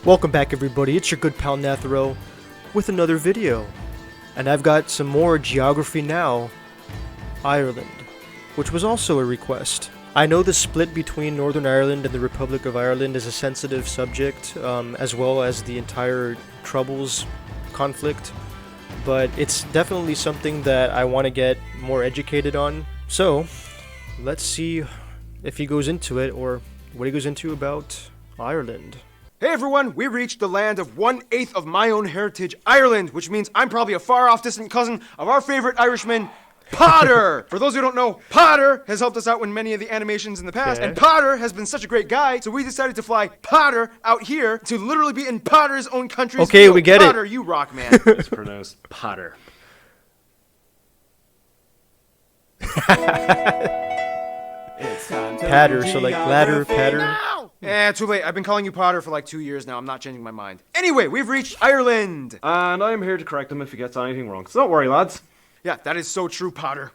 Welcome back everybody, it's your good pal Nathurow with another video. And I've got some more Geography Now, Ireland, which was also a request. I know the split between Northern Ireland and the Republic of Ireland is a sensitive subject, as well as the entire Troubles conflict, but it's definitely something that I want to get more educated on. So, let's see if he goes into it, or what he goes into about Ireland. Hey everyone, we reached the land of 1/8 of my own heritage, Ireland, which means I'm probably a far-off distant cousin of our favorite Irishman, Potter! For those who don't know, Potter has helped us out in many of the animations in the past, and Potter has been such a great guy, so we decided to fly Potter out here to literally be in Potter's own country. Okay, we get Potter, it. you rock, man. It's pronounced Potter. Patter, so like ladder, patter. Too late. I've been calling you Potter for like 2 years now. I'm not changing my mind. Anyway, we've reached Ireland! And I'm here to correct him if he gets anything wrong. So don't worry, lads. Yeah, that is so true, Potter.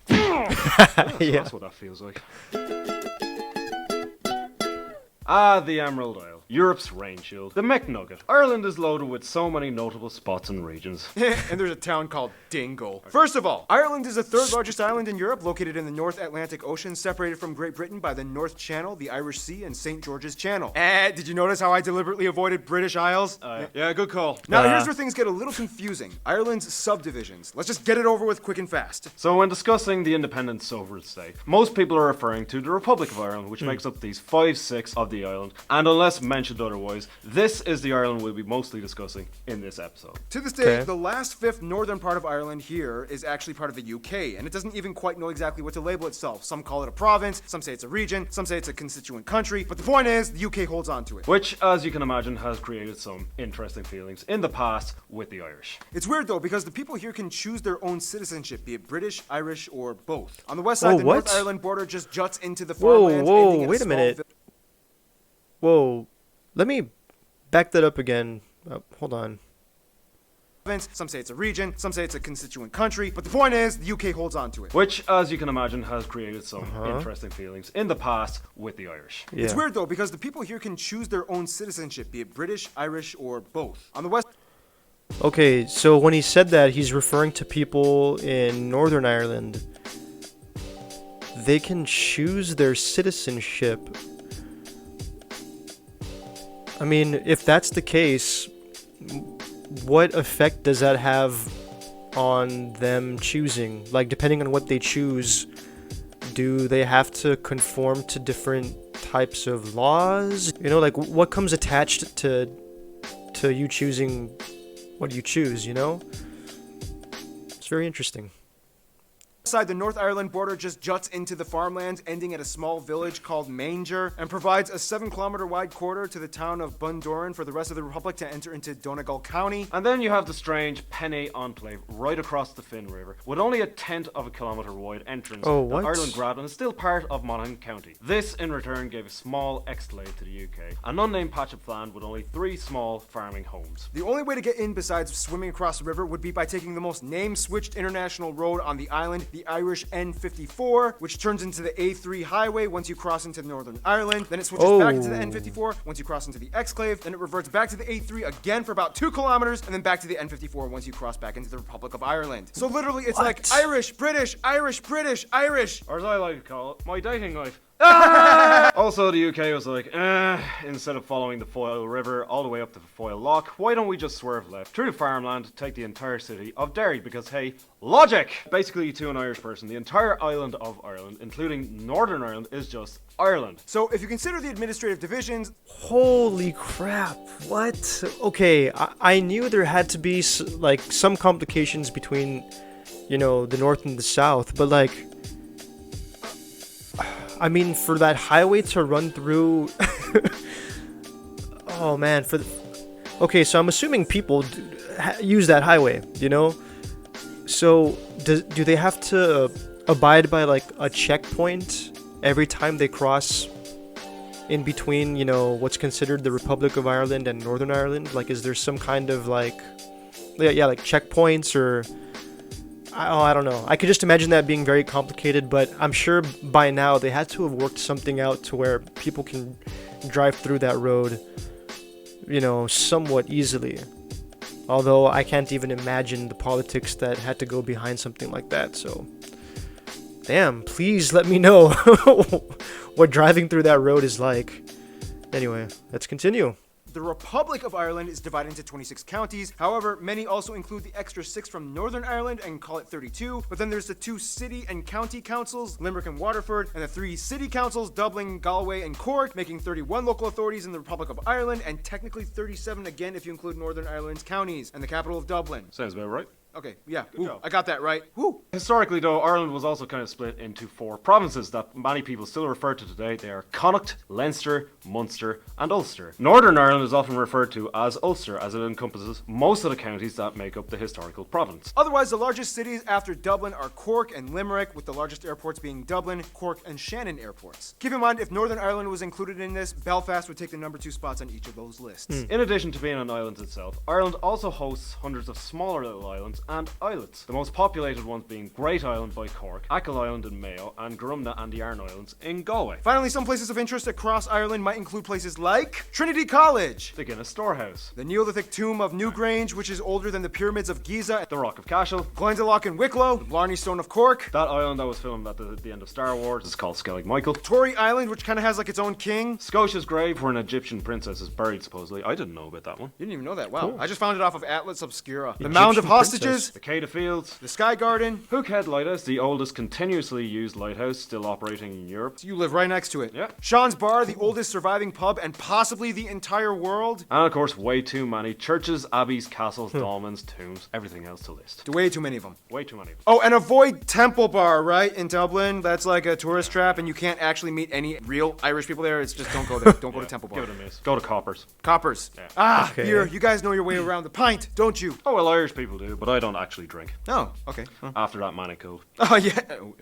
That's what that feels like. The Emerald Isle, Europe's rain shield, the McNugget. Ireland is loaded with so many notable spots and regions. And there's a town called Dingle. First of all, Ireland is the third largest island in Europe, located in the North Atlantic Ocean, separated from Great Britain by the North Channel, the Irish Sea, and St. George's Channel. Did you notice how I deliberately avoided British Isles? Yeah, good call. Now, here's where things get a little confusing. Ireland's subdivisions. Let's just get it over with quick and fast. So when discussing the independent sovereign state, most people are referring to the Republic of Ireland, which makes up these 5/6 of the island, and unless mentioned otherwise, this is the Ireland we'll be mostly discussing in this episode. To this day, the last fifth northern part of Ireland here is actually part of the UK, and it doesn't even quite know exactly what to label itself. Some call it a province, some say it's a region, some say it's a constituent country, but the point is, the UK holds on to it. Which, as you can imagine, has created some interesting feelings in the past with the Irish. It's weird though, because the people here can choose their own citizenship, be it British, Irish, or both. On the west side, the North Ireland border just juts into the farmlands. Whoa, wait a minute. Whoa, let me back that up again. Hold on. Some say it's a region, some say it's a constituent country, but the point is, the UK holds on to it. Which, as you can imagine, has created some interesting feelings in the past with the Irish. Yeah. It's weird though, because the people here can choose their own citizenship, be it British, Irish, or both. On the west... Okay, so when he said that, he's referring to people in Northern Ireland. They can choose their citizenship. I mean, if that's the case, what effect does that have on them choosing? Like, depending on what they choose, do they have to conform to different types of laws? You know, like, what comes attached to you choosing what you choose, you know? It's very interesting. Side, the North Ireland border just juts into the farmlands, ending at a small village called Manger, and provides a 7-kilometer wide corridor to the town of Bundoran for the rest of the Republic to enter into Donegal County. And then you have the strange Penne Enclave right across the Finn River, with only a 1/10 of a kilometer wide entrance that Ireland grabbed, and is still part of Monaghan County. This, in return, gave a small exclave to the UK, an unnamed patch of land with only 3 small farming homes. The only way to get in besides swimming across the river would be by taking the most name-switched international road on the island, the Irish N54, which turns into the A3 highway once you cross into Northern Ireland. Then it switches back into the N54 once you cross into the exclave. Then it reverts back to the A3 again for about 2 kilometers, and then back to the N54 once you cross back into the Republic of Ireland. So literally, it's like Irish, British, Irish, British, Irish. Or as I like to call it, my dating life. Also, the UK was like, instead of following the Foyle River all the way up to the Foyle Loch, why don't we just swerve left through the farmland, take the entire city of Derry? Because hey, logic! Basically, to an Irish person, the entire island of Ireland, including Northern Ireland, is just Ireland. So if you consider the administrative divisions... Holy crap, what? Okay, I knew there had to be like some complications between, you know, the north and the south, but like, I mean, for that highway to run through... oh man, okay, so I'm assuming people use that highway, you know? So, do they have to abide by, like, a checkpoint every time they cross in between, you know, what's considered the Republic of Ireland and Northern Ireland? Like, is there some kind of, like... Yeah, like checkpoints or... I don't know. I could just imagine that being very complicated, but I'm sure by now they had to have worked something out to where people can drive through that road somewhat easily. Although I can't even imagine the politics that had to go behind something like that, so... Damn, please let me know what driving through that road is like. Anyway, let's continue. The Republic of Ireland is divided into 26 counties. However, many also include the extra 6 from Northern Ireland and call it 32. But then there's the 2 city and county councils, Limerick and Waterford, and the 3 city councils, Dublin, Galway, and Cork, making 31 local authorities in the Republic of Ireland, and technically 37 again if you include Northern Ireland's counties, and the capital of Dublin. Sounds about right. Okay, yeah, job. I got that right. Woo. Historically, though, Ireland was also kind of split into 4 provinces that many people still refer to today. They are Connacht, Leinster, Munster, and Ulster. Northern Ireland is often referred to as Ulster, as it encompasses most of the counties that make up the historical province. Otherwise, the largest cities after Dublin are Cork and Limerick, with the largest airports being Dublin, Cork, and Shannon airports. Keep in mind, if Northern Ireland was included in this, Belfast would take the number 2 spots on each of those lists. In addition to being an island itself, Ireland also hosts hundreds of smaller little islands and islets. The most populated ones being Great Island by Cork, Achill Island in Mayo, and Grumna and the Aran Islands in Galway. Finally, some places of interest across Ireland might include places like Trinity College, The Guinness Storehouse, the Neolithic tomb of Newgrange, which is older than the pyramids of Giza, the Rock of Cashel, Glendalough and Wicklow, the Blarney Stone of Cork, that island that was filmed at the end of Star Wars is called Skellig Michael, Tory Island, which kind of has like its own king. Scotia's grave where an Egyptian princess is buried supposedly. I didn't know about that one. You didn't even know that. Wow. Cool. I just found it off of Atlas Obscura. The Mound of Egyptian Hostages, princess. The Cade of Fields, the Sky Garden. Hookhead Lighthouse, the oldest continuously used lighthouse still operating in Europe. You live right next to it. Yeah. Sean's Bar, the oldest surviving pub and possibly the entire world. And of course, way too many churches, abbeys, castles, dolmens, tombs, everything else to list. Way too many of them. Way too many. Oh, and avoid Temple Bar, right, in Dublin. That's like a tourist trap, and you can't actually meet any real Irish people there. It's just don't go there. Don't go to Temple Bar. Give it a miss. Go to Coppers. Coppers. Yeah. Ah, Okay. beer. You guys know your way around the pint, don't you? Oh, well, Irish people do, but I don't actually drink. Oh, okay. Huh. After that manic cold. Oh, yeah.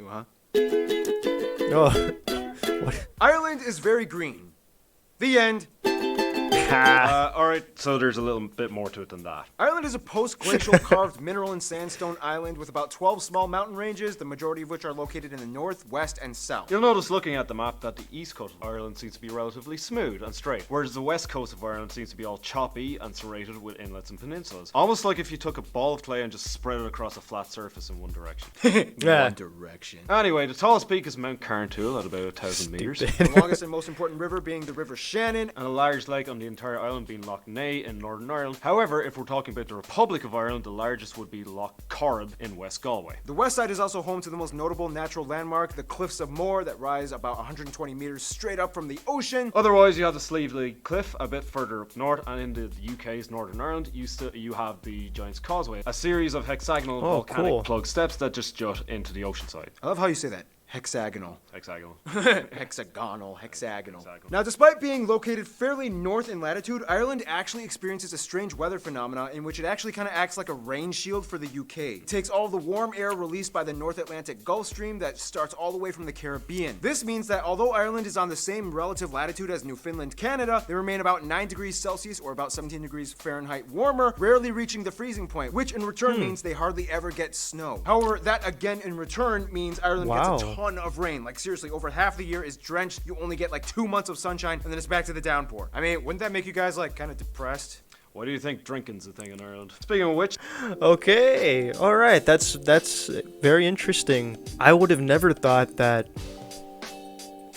Huh? Oh, Ireland is very green. The end. Alright, so there's a little bit more to it than that. Ireland is a post-glacial carved mineral and sandstone island with about 12 small mountain ranges, the majority of which are located in the north, west, and south. You'll notice looking at the map that the east coast of Ireland seems to be relatively smooth and straight, whereas the west coast of Ireland seems to be all choppy and serrated with inlets and peninsulas. Almost like if you took a ball of clay and just spread it across a flat surface in one direction. Yeah. One direction. Anyway, the tallest peak is Mount Carntool at about 1,000 meters. The longest and most important river being the River Shannon. And a large lake on the entire island being Loch Ness in Northern Ireland. However, if we're talking about the Republic of Ireland, the largest would be Loch Corrib in West Galway. The west side is also home to the most notable natural landmark, the Cliffs of Moher, that rise about 120 meters straight up from the ocean. Otherwise, you have the Sleevely Cliff a bit further up north, and in the UK's Northern Ireland, you have the Giant's Causeway, a series of hexagonal volcanic cool. plug steps that just jut into the ocean side. I love how you say that. Hexagonal. Hexagonal. Hexagonal. Now, despite being located fairly north in latitude, Ireland actually experiences a strange weather phenomena in which it actually kind of acts like a rain shield for the UK. It takes all the warm air released by the North Atlantic Gulf Stream that starts all the way from the Caribbean. This means that although Ireland is on the same relative latitude as Newfoundland, Canada, they remain about 9 degrees Celsius or about 17 degrees Fahrenheit warmer, rarely reaching the freezing point, which in return means they hardly ever get snow. However, that again in return means Ireland gets a ton of rain. Like seriously, over half the year is drenched. You only get like 2 months of sunshine and then it's back to the downpour. I mean, wouldn't that make you guys like kind of depressed? Why do you think drinking's a thing in Ireland? Speaking of which, okay. All right. That's very interesting. I would have never thought that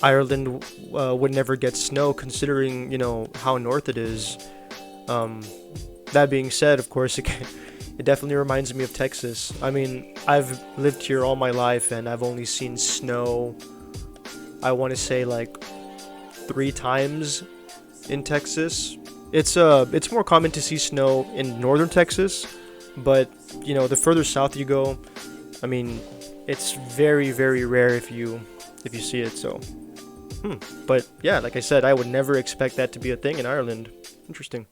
Ireland would never get snow, considering how north it is. That being said, of course, it definitely reminds me of Texas. I mean, I've lived here all my life and I've only seen snow, I want to say like 3 times in Texas. It's more common to see snow in northern Texas, but the further south you go, I mean, it's very, very rare if you see it. So, but yeah, like I said, I would never expect that to be a thing in Ireland. Interesting.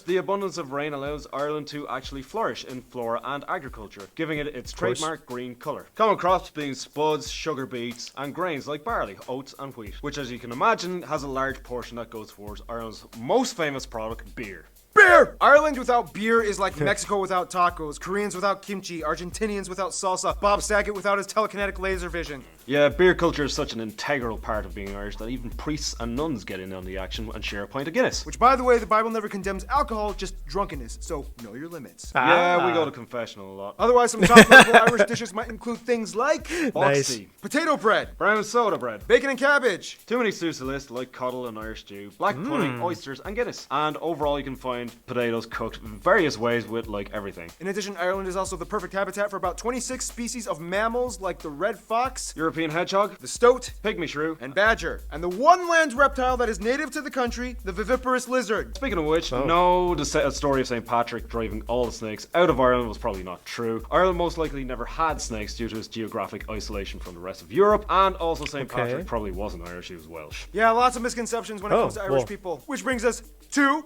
the abundance of rain allows Ireland to actually flourish in flora and agriculture, giving it its trademark green colour. Common crops being spuds, sugar beets, and grains like barley, oats and wheat, which as you can imagine has a large portion that goes towards Ireland's most famous product, beer. Beer! Ireland without beer is like Mexico without tacos, Koreans without kimchi, Argentinians without salsa, Bob Saget without his telekinetic laser vision. Yeah, beer culture is such an integral part of being Irish that even priests and nuns get in on the action and share a pint of Guinness. Which, by the way, the Bible never condemns alcohol, just drunkenness, so know your limits. Yeah, we go to confessional a lot. Otherwise, some top-level Irish dishes might include things like Box tea, potato bread, brown soda bread, bacon and cabbage, too many stews to list like coddle and Irish stew, black pudding, oysters and Guinness. And overall you can find potatoes cooked in various ways with like everything. In addition, Ireland is also the perfect habitat for about 26 species of mammals like the red fox, European hedgehog, the stoat, pygmy shrew, and badger, and the one land reptile that is native to the country, the viviparous lizard. Speaking of which, no, the story of St. Patrick driving all the snakes out of Ireland was probably not true. Ireland most likely never had snakes due to its geographic isolation from the rest of Europe, and also St. Patrick probably wasn't Irish, he was Welsh. Yeah, lots of misconceptions when it comes to Irish people. Which brings us to...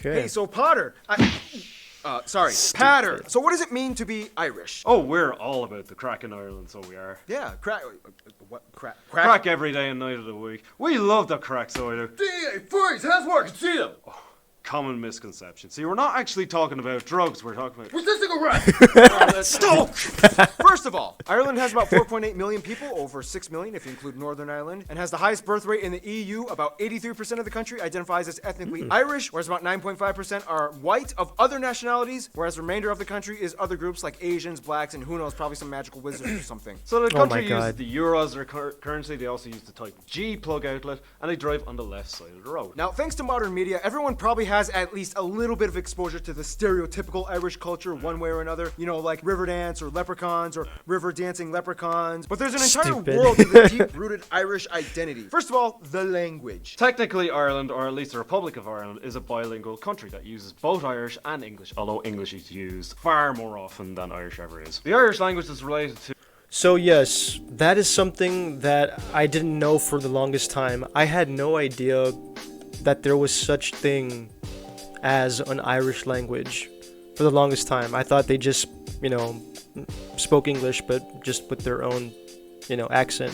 Hey, so Potter, Patter. So what does it mean to be Irish? Oh, we're all about the crack in Ireland, so we are. Yeah, crack. What? Crack? Crack every day and night of the week. We love the crack, so we do. DA, freeze, hands where I can see them. Common misconception. See, we're not actually talking about drugs, we're talking about... Was this thing a rat? Stop! First of all, Ireland has about 4.8 million people, over 6 million if you include Northern Ireland, and has the highest birth rate in the EU. About 83% of the country identifies as ethnically Irish, whereas about 9.5% are white of other nationalities, whereas the remainder of the country is other groups like Asians, blacks, and who knows, probably some magical wizards or something. So the country uses the euro as their currency, they also use the type G plug outlet, and they drive on the left side of the road. Now, thanks to modern media, everyone probably has at least a little bit of exposure to the stereotypical Irish culture one way or another. You know, like river dance or leprechauns or river dancing leprechauns. But there's an entire world to the deep-rooted Irish identity. First of all, the language. Technically, Ireland, or at least the Republic of Ireland, is a bilingual country that uses both Irish and English, although English is used far more often than Irish ever is. The Irish language is related to... So yes, that is something that I didn't know for the longest time. I had no idea that there was such thing as an Irish language for the longest time. I thought they just, spoke English, but just with their own, accent.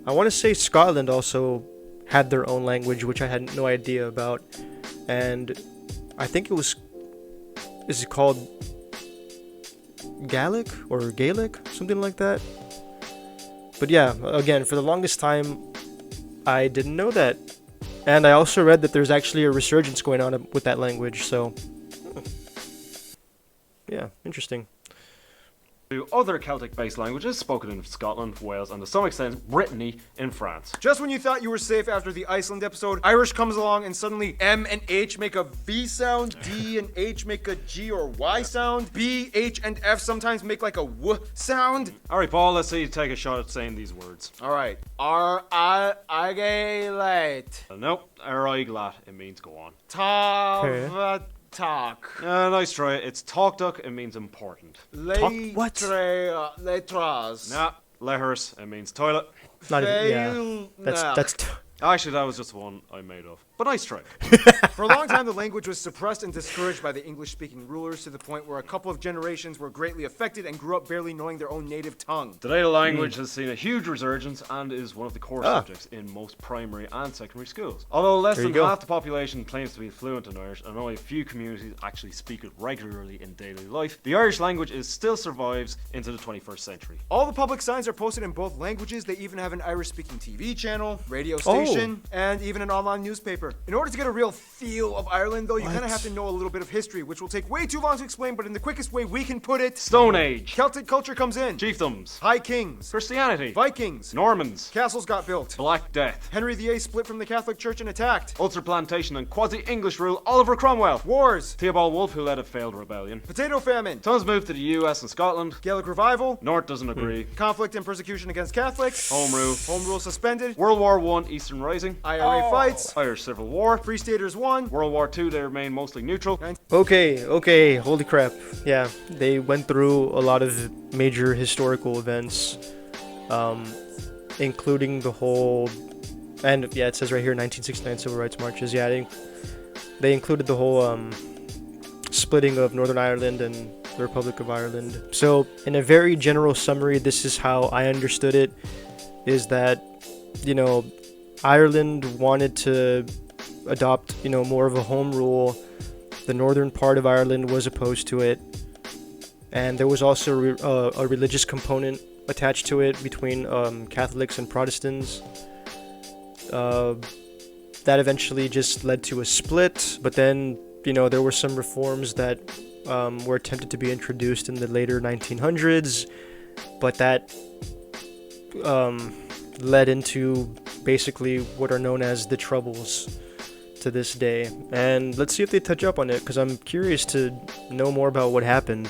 I want to say Scotland also had their own language, which I had no idea about. And I think is it called Gaelic or Gaelic? Something like that. But yeah, again, for the longest time, I didn't know that. And I also read that there's actually a resurgence going on with that language, so... yeah, interesting. To other Celtic-based languages spoken in Scotland, Wales, and to some extent, Brittany in France. Just when you thought you were safe after the Iceland episode, Irish comes along and suddenly M and H make a V sound, D and H make a G or Y sound, B, H, and F sometimes make like a W sound. Alright, Paul, let's see you take a shot at saying these words. Alright. R-I-G-late. Nope, R-I-glat, it means go on. Talk. Nice try. It's talk duck, it means important. What? Letras. Nah, lehers, it means toilet. Not even, yeah. That's Actually, that was just one I made up. But nice try. For a long time, the language was suppressed and discouraged by the English-speaking rulers to the point where a couple of generations were greatly affected and grew up barely knowing their own native tongue. Today, the language has seen a huge resurgence and is one of the core subjects in most primary and secondary schools. Although less than half the population claims to be fluent in Irish and only a few communities actually speak it regularly in daily life, the Irish language still survives into the 21st century. All the public signs are posted in both languages. They even have an Irish-speaking TV channel, radio station, and even an online newspaper. In order to get a real feel of Ireland, though, you kind of have to know a little bit of history, which will take way too long to explain, but in the quickest way we can put it... Stone Age. Celtic culture comes in. Chiefdoms. High Kings. Christianity. Vikings. Normans. Castles got built. Black Death. Henry VIII split from the Catholic Church and attacked. Ulster Plantation and quasi-English rule Oliver Cromwell. Wars. Theobald Wolfe, who led a failed rebellion. Potato famine. Sons moved to the US and Scotland. Gaelic revival. North doesn't agree. Conflict and persecution against Catholics. Home rule. Home rule suspended. World War I, Eastern Rising. IRA fights. Irish Civil War. Free Staters won. World War II, they remain mostly neutral. Okay, holy crap. Yeah, they went through a lot of major historical events, including the whole, and yeah, it says right here 1969 Civil Rights Marches. Yeah, they included the whole splitting of Northern Ireland and the Republic of Ireland. So in a very general summary, this is how I understood it, is that, Ireland wanted to adopt, more of a home rule. The northern part of Ireland was opposed to it. And there was also a religious component attached to it between Catholics and Protestants. That eventually just led to a split, but then, there were some reforms that were attempted to be introduced in the later 1900s, but that led into basically what are known as the Troubles to this day. And let's see if they touch up on it, because I'm curious to know more about what happened.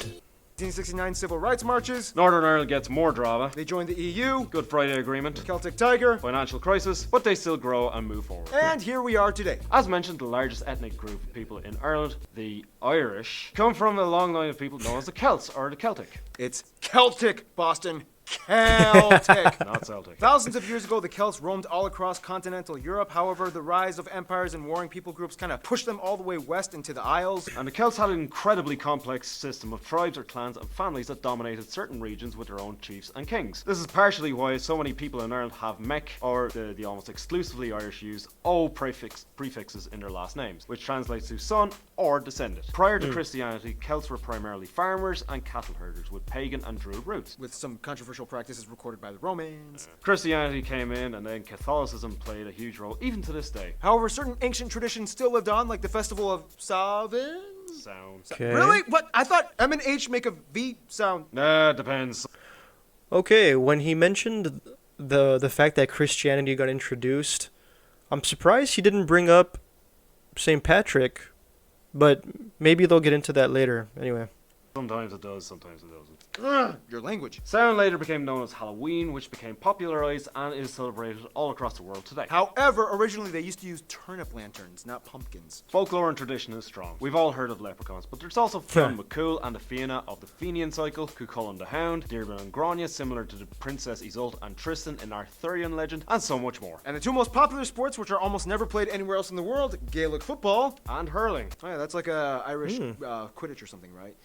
1869 civil rights marches. Northern Ireland gets more drama. They joined the EU. Good Friday Agreement. Celtic Tiger. Financial crisis, but they still grow and move forward. And here we are today. As mentioned, the largest ethnic group of people in Ireland, the Irish, come from a long line of people known as the Celts or the Celtic. It's Celtic, Boston. Celtic. Not Celtic. Thousands of years ago, the Celts roamed all across continental Europe. However, the rise of empires and warring people groups kind of pushed them all the way west into the Isles. And the Celts had an incredibly complex system of tribes or clans and families that dominated certain regions with their own chiefs and kings. This is partially why so many people in Ireland have Mech, or the almost exclusively Irish use O prefixes in their last names, which translates to son or descendant. Prior to Christianity, Celts were primarily farmers and cattle herders with pagan and druid roots. With some controversial practices recorded by the Romans. Christianity came in, and then Catholicism played a huge role, even to this day. However, certain ancient traditions still lived on, like the festival of Samhain. Sound. Okay. Really? What? I thought M and H make a V sound. Nah, depends. Okay, when he mentioned the fact that Christianity got introduced, I'm surprised he didn't bring up St. Patrick, but maybe they'll get into that later. Anyway. Sometimes it does, sometimes it doesn't. Your language. Samhain later became known as Halloween, which became popularized and is celebrated all across the world today. However, originally they used to use turnip lanterns, not pumpkins. Folklore and tradition is strong. We've all heard of leprechauns, but there's also Fionn McCool and the Fianna of the Fenian cycle, Cuchulainn the Hound, Deirdre and Grania, similar to the Princess Isolde and Tristan in Arthurian legend, and so much more. And the two most popular sports, which are almost never played anywhere else in the world, Gaelic football And hurling. Oh yeah, that's like a Irish Quidditch or something, right?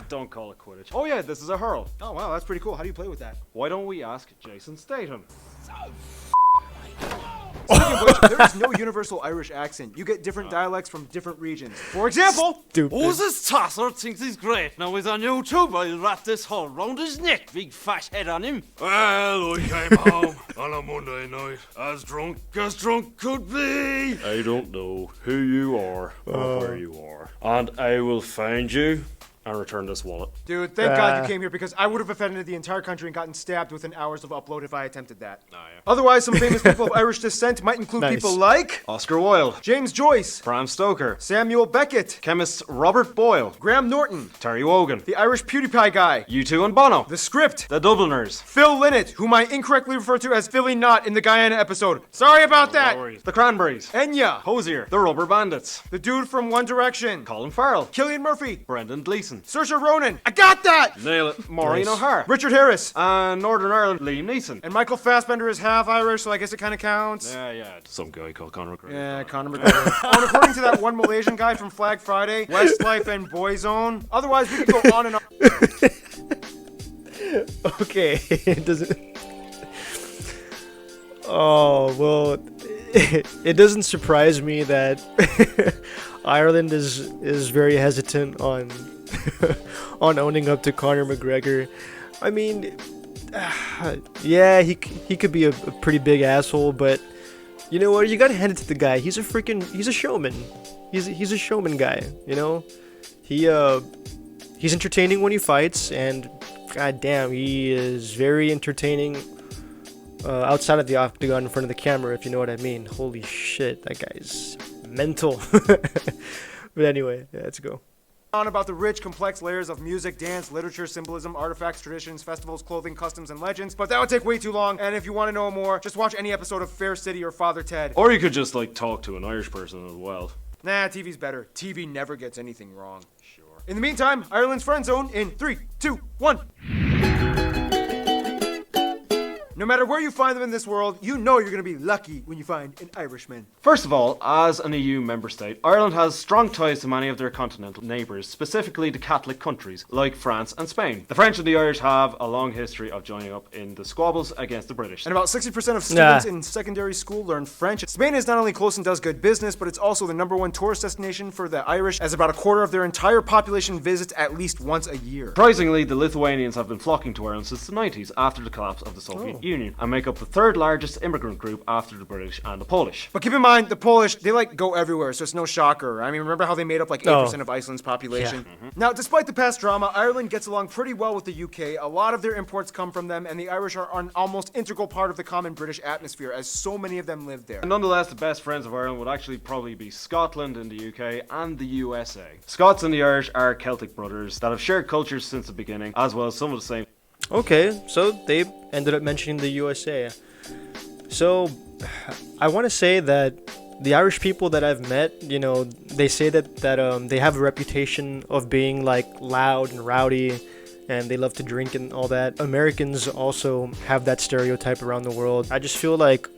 Don't call it Quidditch. Oh yeah, this is a hurl. Oh wow, that's pretty cool. How do you play with that? Why don't we ask Jason Statham? Speaking of which, there is no universal Irish accent. You get different dialects from different regions. For example, Who's this tosser thinks he's great? Now he's on YouTube. I'll wrap this whole round his neck. Big fat head on him. Well, I came home on a Monday night, as drunk could be. I don't know who you are or where you are, and I will find you and return this wallet. dude, thank God you came here because I would have offended the entire country and gotten stabbed within hours of upload if I attempted that. Oh, yeah. Otherwise, some famous people of Irish descent might include Nice. people like Oscar Wilde, James Joyce, Bram Stoker, Samuel Beckett, chemist Robert Boyle, Graham Norton, Terry Wogan, the Irish PewDiePie guy, U2 and Bono, The Script, the Dubliners, Phil Lynott, whom I incorrectly referred to as Philly Knott in the Guyana episode. Sorry about that. the Cranberries, Enya, Hosier, the Rubber Bandits, the dude from One Direction, Colin Farrell, Cillian Murphy, Brendan Gleeson, Saoirse Ronan. I got that. Nail it, Maureen Nice. O'Hara, Richard Harris. and Northern Ireland, Liam Neeson. And Michael Fassbender is half Irish, so I guess it kind of counts. Yeah, some guy called Conor McGregor. Yeah, Conor McGregor. Oh, and according to that one Malaysian guy from Flag Friday, Westlife and Boyzone. Otherwise, we could go on and on. Okay, it doesn't. Oh well, it doesn't surprise me that Ireland is very hesitant on on owning up to Conor McGregor. I mean, yeah, he could be a pretty big asshole, but you know what? You gotta hand it to the guy. He's a showman. He's a showman guy. You know, he's entertaining when he fights, and goddamn, he is very entertaining outside of the octagon in front of the camera, if you know what I mean. Holy shit, that guy's mental. But anyway, yeah, let's go. On about the rich, complex layers of music, dance, literature, symbolism, artifacts, traditions, festivals, clothing, customs, and legends, but that would take way too long, and if you want to know more, just watch any episode of Fair City or Father Ted. Or you could just talk to an Irish person as well. Nah, TV's better. TV never gets anything wrong. Sure. In the meantime, Ireland's Friend Zone in 3, 2, 1. No matter where you find them in this world, you know you're going to be lucky when you find an Irishman. First of all, as an EU member state, Ireland has strong ties to many of their continental neighbours, specifically the Catholic countries, like France and Spain. The French and the Irish have a long history of joining up in the squabbles against the British. And about 60% of students in secondary school learn French. Spain is not only close and does good business, but it's also the #1 tourist destination for the Irish, as about a quarter of their entire population visits at least once a year. Surprisingly, the Lithuanians have been flocking to Ireland since the 90s, after the collapse of the Soviet Union, and make up the third largest immigrant group after the British and the Polish. But keep in mind, the Polish, they like go everywhere, so it's no shocker. I mean, remember how they made up like 8% of Iceland's population? Yeah. Now, despite the past drama, Ireland gets along pretty well with the UK. A lot of their imports come from them, and the Irish are an almost integral part of the common British atmosphere, as so many of them live there. And nonetheless, the best friends of Ireland would actually probably be Scotland in the UK and the USA. Scots and the Irish are Celtic brothers that have shared cultures since the beginning, as well as some of the same. Okay, so they ended up mentioning the USA. So, I want to say that the Irish people that I've met, you know, they say that they have a reputation of being like loud and rowdy, and they love to drink and all that. Americans also have that stereotype around the world. I just feel like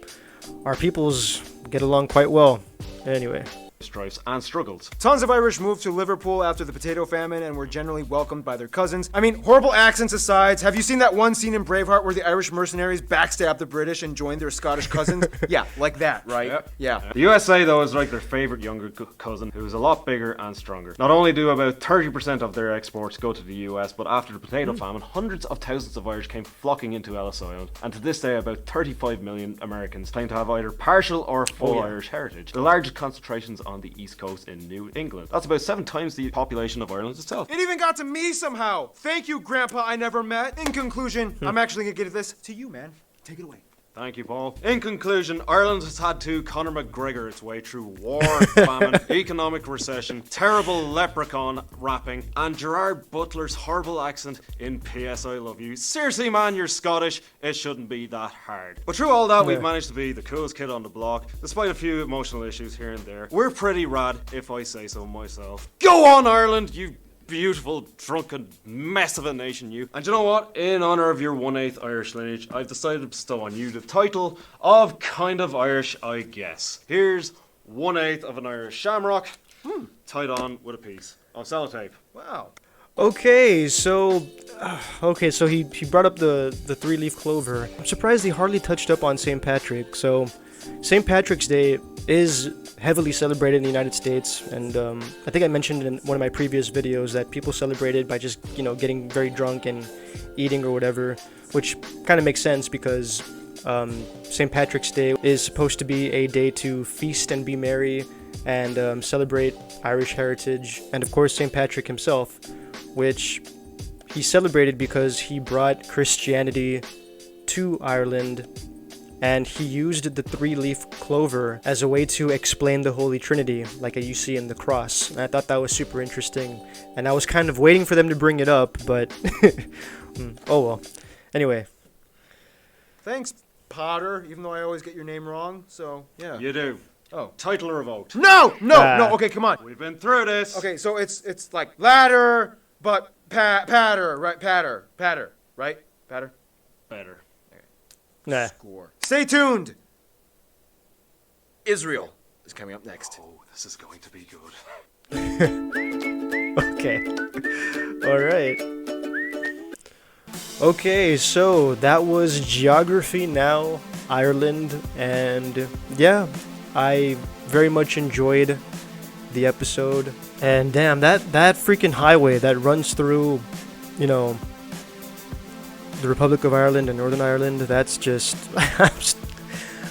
our peoples get along quite well. Anyway. Strifes and struggles. Tons of Irish moved to Liverpool after the potato famine and were generally welcomed by their cousins. I mean, horrible accents aside, have you seen that one scene in Braveheart where the Irish mercenaries backstab the British and join their Scottish cousins? Yeah, like that, right? Yep. Yeah. The USA, though, is like their favourite younger cousin, who is a lot bigger and stronger. Not only do about 30% of their exports go to the US, but after the potato famine, hundreds of thousands of Irish came flocking into Ellis Island, and to this day, about 35 million Americans claim to have either partial or full Irish heritage. The largest concentrations on the East Coast in New England. That's about 7 times the population of Ireland itself. It even got to me somehow. Thank you, Grandpa I never met. In conclusion, I'm actually gonna give this to you, man. Take it away. Thank you, Paul. In conclusion, Ireland has had to Conor McGregor its way through war, famine, economic recession, terrible leprechaun rapping, and Gerard Butler's horrible accent in P.S. I Love You. Seriously, man, you're Scottish. It shouldn't be that hard. But through all that, we've managed to be the coolest kid on the block, despite a few emotional issues here and there. We're pretty rad, if I say so myself. Go on, Ireland, you beautiful, drunken mess of a nation, you. And you know what? In honour of your 1/8 Irish lineage, I've decided to bestow on you the title of Kind of Irish, I guess. Here's 1/8 of an Irish shamrock, tied on with a piece of sellotape. Wow. Okay, so he brought up the 3-leaf clover. I'm surprised he hardly touched up on St. Patrick. So St. Patrick's Day is heavily celebrated in the United States, and I think I mentioned in one of my previous videos that people celebrate it by just, you know, getting very drunk and eating or whatever, which kind of makes sense because St. Patrick's Day is supposed to be a day to feast and be merry and celebrate Irish heritage, and of course St. Patrick himself, which he celebrated because he brought Christianity to Ireland, and he used the 3-leaf clover as a way to explain the Holy Trinity, like you see in the cross. And I thought that was super interesting, and I was kind of waiting for them to bring it up, but oh well. Anyway. Thanks, Potter, even though I always get your name wrong, so yeah. You do. Oh. Title revoked. No, okay, come on. We've been through this. Okay, so it's like ladder, but patter, right? Patter, right? Patter? Better. Nah. Score. Stay tuned! Israel is coming up next. Oh, this is going to be good. Okay. Alright. Okay, so that was Geography Now, Ireland, and yeah, I very much enjoyed the episode. And damn, that freaking highway that runs through, you know, the Republic of Ireland and Northern Ireland, that's just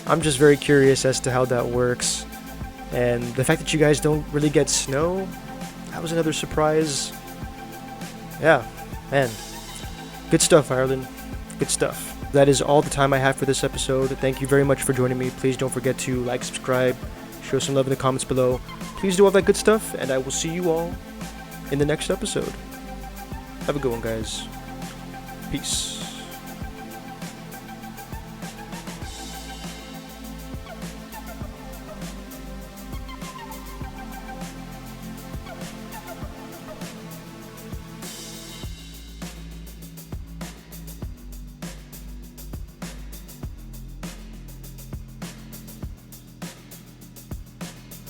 I'm just very curious as to how that works. And the fact that you guys don't really get snow, that was another surprise. Yeah, man. Good stuff, Ireland. Good stuff. That is all the time I have for this episode. Thank you very much for joining me. Please don't forget to like, subscribe, show some love in the comments below. Please do all that good stuff, and I will see you all in the next episode. Have a good one, guys. Peace.